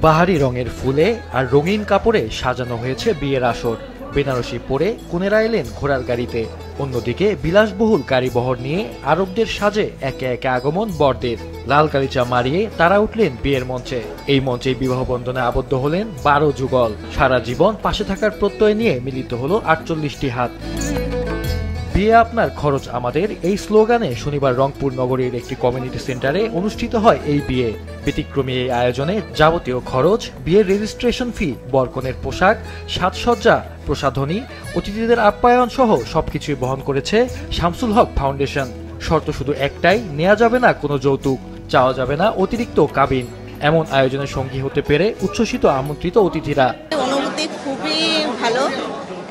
বাহারি রঙের ফুলে আর রঙিন কাপড়ে সাজানো হয়েছে বিয়ের আসর। বেনারসি পরে কনেরা এলেন ঘোড়ার গাড়িতে, অন্যদিকে বিলাসবহুল গাড়িবহর নিয়ে আরবদের সাজে একে একে আগমন বরদের। লাল গালিচা মারিয়ে তারা উঠলেন বিয়ের মঞ্চে। এই মঞ্চে বিবাহ বন্ধনে আবদ্ধ হলেন 12 যুগল। সারা জীবন পাশে থাকার প্রত্যয় নিয়ে মিলিত হলো 48টি হাত। বিয়ে আপনার, খরচ আমাদের, এই স্লোগানে শনিবার রংপুর নগরীর একটি কমিউনিটি সেন্টারে অনুষ্ঠিত হয় এই বিয়ে। ব্যতিক্রমী এই আয়োজনে যাবতীয় খরচ, বিয়ের রেজিস্ট্রেশন ফি, বরকনের পোশাক, সাজসজ্জা, প্রসাধনী, অতিথিদের আপ্যায়ন সহ সবকিছুই বহন করেছে শামসুল হক ফাউন্ডেশন। শর্ত শুধু একটাই, নেওয়া যাবে না কোনো যৌতুক, চাওয়া যাবে না অতিরিক্ত কাবিন। এমন আয়োজনের সঙ্গী হতে পেরে উচ্ছ্বসিত আমন্ত্রিত অতিথিরা। অনুভূতি খুবই ভালো।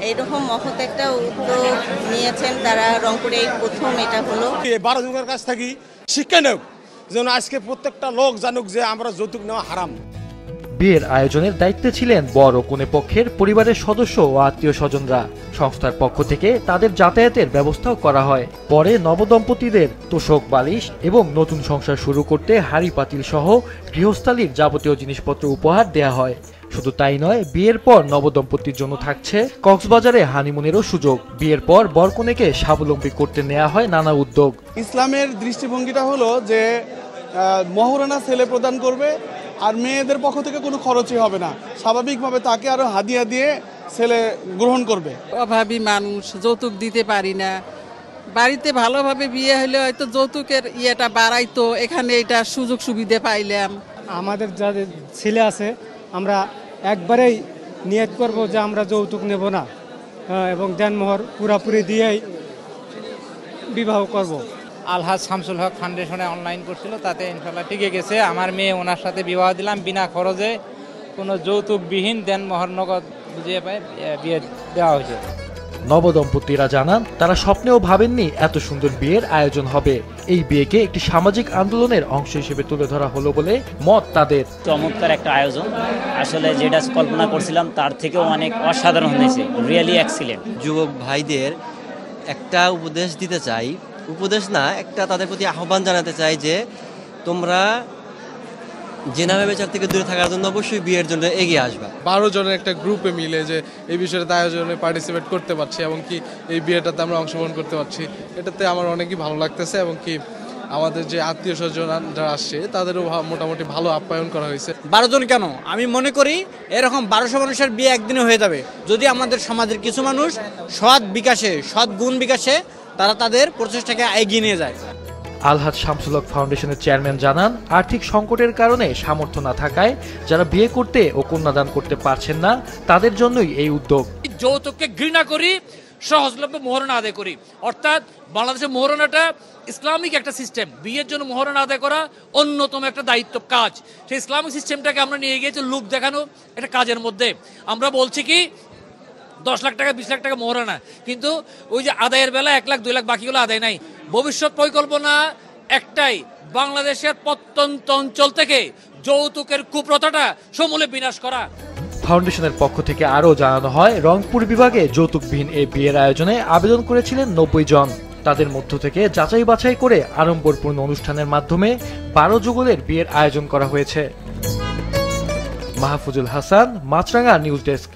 এইরকম মহৎ একটা উদ্যোগ নিয়েছেন তারা, রংপুরে এই প্রথম এটা হলো। 12 যুগের কাছ থেকে শিক্ষা নেব, যেন আজকে প্রত্যেকটা লোক জানুক যে আমরা যৌতুক নেওয়া হারাম। বিয়ের আয়োজনের দায়িত্বে ছিলেন বর ও কনে পক্ষের পরিবারের সদস্য ও আত্মীয় স্বজনরা। সংস্থার পক্ষ থেকে তাদের যাতায়াতের ব্যবস্থাও করা হয়। পরে নবদম্পতিদের তোশক বালিশ এবং নতুন সংসার শুরু করতে হাঁড়ি পাতিল সহ গৃহস্থালির যাবতীয় জিনিসপত্র উপহার দেয়া হয়। শুধু তাই নয়, বিয়ের পর নবদম্পতির জন্য থাকছে কক্সবাজারে হানিমুনেরও সুযোগ। বিয়ের পর বরকনেকে স্বাবলম্বী করতে নেওয়া হয় নানা উদ্যোগ। ইসলামের দৃষ্টিভঙ্গিটা হলো যে মহরানা ছেলে প্রদান করবে, আর মেয়েদের পক্ষ থেকে কোনো খরচই হবে না। স্বাভাবিকভাবে তাকে আরো হাদিয়া দিয়ে ছেলে গ্রহণ করবে। অভাবী মানুষ, যৌতুক দিতে পারি না। বাড়িতে ভালোভাবে বিয়ে হলে হয়তো যৌতুকের ইয়েটা বাড়াইতো, এখানে এটা সুযোগ সুবিধা পাইলাম। আমাদের যাদের ছেলে আছে আমরা একবারেই নিয়ত করব যে আমরা যৌতুক নেব না এবং দেনমোহর পুরাপুরি দিয়েই বিবাহ করব। আলহাজ শামসুল হক ফাউন্ডেশনে অনলাইন করছিল, তাতে ইনশাল্লাহ টিকে গেছে। আমার মেয়ে ওনার সাথে বিবাহ দিলাম বিনা খরচে, কোনো যৌতুকবিহীন দেনমোহর নগদ বুঝিয়ে পায় বিয়ে দেওয়া হয়েছে। নবদম্পতিরা জানান তারা স্বপ্নেও ভাবেননি এত সুন্দর বিয়ের আয়োজন হবে। এই বিয়েকে একটি সামাজিক আন্দোলনের অংশ হিসেবে তুলে ধরা হলো বলে মত তাদের। চমৎকার একটা আয়োজন, আসলে যেটা কল্পনা করছিলাম তার থেকেও অনেক অসাধারণ হয়েছে, রিয়েলি এক্সিলেন্ট। যুবক ভাইদের একটা উপদেশ দিতে চাই, উপদেশ না, একটা তাদের প্রতি আহ্বান জানাতে চাই যে তোমরা জেনা ব্যভিচার থেকে দূরে থাকার জন্য অবশ্যই বিয়ের জন্য এগিয়ে আসবা। 12 জনের একটা গ্রুপে মিলে যে এই বিষয়টাতে আয়োজনে পার্টিসিপেট করতে পারছি এবং কি এই বিয়েটাতে আমরা অংশগ্রহণ করতে পারছি, এটাতে আমার অনেকই ভালো লাগতেছে। এবং কি আমাদের যে আত্মীয় স্বজন যারা আসছে তাদেরও মোটামুটি ভালো আপ্যায়ন করা হয়েছে। 12 জন কেন, আমি মনে করি এরকম 1200 মানুষের বিয়ে একদিনে হয়ে যাবে যদি আমাদের সমাজের কিছু মানুষ সৎ বিকাশে, সৎ গুণ বিকাশে তারা তাদের প্রচেষ্টাকে এগিয়ে নিয়ে যায়। আলহাজ শামসুল হক ফাউন্ডেশনের চেয়ারম্যান জানান, আর্থিক সংকটের কারণে সামর্থ্য না থাকায় যারা বিয়ে করতে ও কন্যাদান করতে পারছেন না তাদের জন্যই এই উদ্যোগ। যৌতুককে ঘৃণা করি, সহজলভ্য মোহরানা আদায় করি। অর্থাৎ বাংলাদেশের মোহরানাটা ইসলামিক একটা সিস্টেম, বিয়ের জন্য মোহরানা আদায় করা অন্যতম একটা দায়িত্ব কাজ। সেই ইসলামিক সিস্টেমটাকে আমরা নিয়ে গিয়েছি লোক দেখানো একটা কাজের মধ্যে। আমরা বলছি কি 10 লাখ টাকা 20 লাখ টাকা মোহরানা, কিন্তু ওই যে আদায়ের বেলা 1 লাখ 2 লাখ বাকিগুলো আদায় নাই। ভবিষ্যৎ পরিকল্পনা একটাই, বাংলাদেশের প্রত্যন্ত অঞ্চল থেকে যৌতুকের কুপ্রথাটা সমূলে বিনাশ করা। ফাউন্ডেশনের পক্ষ থেকে আরও জানানো হয়, রংপুর বিভাগে যৌতুকবিহীন এই বিয়ের আয়োজনে আবেদন করেছিলেন 90 জন। তাদের মধ্য থেকে যাচাই বাছাই করে আড়ম্বরপূর্ণ অনুষ্ঠানের মাধ্যমে 12 যুগলের বিয়ের আয়োজন করা হয়েছে। মাহফুজুল হাসান, মাছরাঙা নিউজ ডেস্ক।